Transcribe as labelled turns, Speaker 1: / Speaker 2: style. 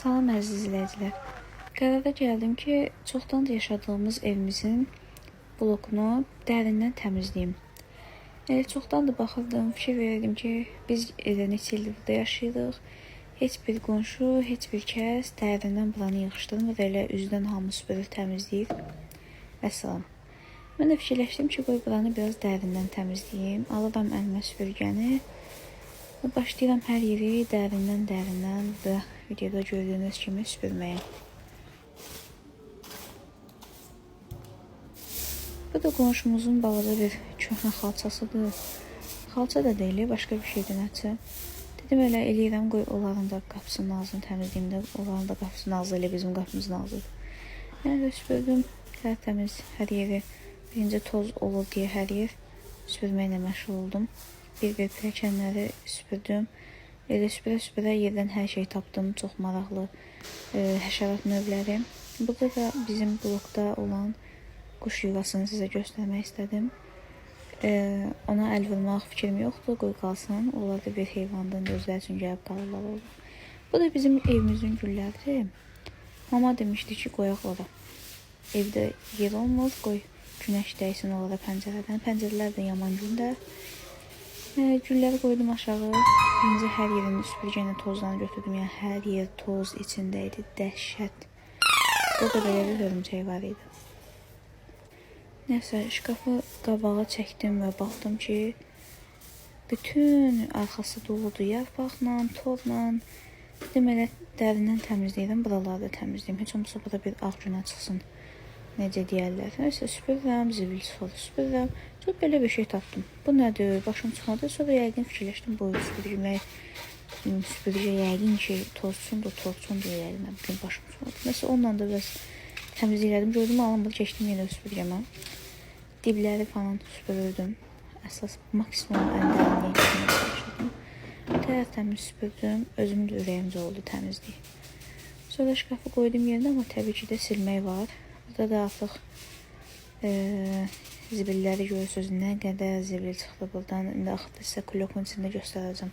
Speaker 1: Salam əziz izləyicilər. Qərara gəldim ki, çoxdan da yaşadığımız evimizin blokunu dərindən təmizləyim. Çoxdan da baxırdım, fikir verirdim ki, biz evdə neçə ildir burada yaşayırıq. Heç bir qonşu, heç bir kəs dərindən buranı yığışdırmır, elə üzdən hamı süpürür, təmizləyir. Vəssalam. Mən də fikirləşdim ki, qoy buranı biraz dərindən təmizləyim. Alıram əlimə süpürgəni. Başlayıram hər yeri dərindən və videoda gördüyünüz kimi süpürməyə. Bu da qonşumuzun balaca bir köhnə xalçasıdır. Xalça da deyil, başqa bir şeydir nəticə. Dedim elə eləyirəm, qoy onların da qapısının ağzını təmizləyim də, onların da qapısının ağzı elə bizim qapımızın ağzıdır. Yəni süpürdüm, tərtəmiz hər yeri. Birinci toz olur deyə hər yer süpürməklə məşğul oldum. Bir pilləkənləri süpürdüm. Elə süpürə-süpürə yerdən hər şey tapdım. Çox maraqlı həşərat növləri. Burada da bizim blokda olan quş yuvasını sizə göstərmək istədim. Ona əl vurmaq fikrim yoxdur. Qoy qalsın. Onlar da bir heyvandan özləri üçün gəlib qalırlar olur. Bu da bizim evimizin gülləridir. Mama demişdi ki, qoyaq ora. Evdə yer olmur. Qoy günəş dəysin onlara pəncərədən. Pəncərələr də yaman gündə. Gülləri qoydum aşağı. Birinci hər yerini süpürgə ilə tozdan götürdüm. Yəni hər yer toz içində idi. Dəhşət. Burada belə bir hörümçək var idi. Nəysə, şkafı qabağa çəkdim və baxdım ki, bütün arxası doludur yarpaqla, torla. Deməli, dərindən təmizləyirəm. Buraları da təmizləyim. Heç olmasa burada bir ağ günə çıxsın. Necə deyərlər. Nəysə, süpürürəm, zibil soru süpürürəm. Sonra belə bir şey tapdım. Bu nədir? Başım çıxmadı. Sonra yəqin fikirləşdim, bu süpürgə yəqin ki, tozsundur yəqin. Bugün başım çıxmadı. Nəysə, onunla da biraz təmizləyirdim. Gördüm, alınmadı, keçdim yenə süpürgəmə. Dibləri falan süpürürdüm. Əsas maksimum əndərini çalışırdım. Tərtəmiz süpürdüm. Özüm də ürəyimcə oldu təmizlik. Sonra şkafı qoydum yerinə, amma təbii ki də silmək var. Burada da artıq zibilləri görürsünüz. Nə qədər zibil çıxdı buradan. İndi axırda sizə klokun içində göstərəcəm.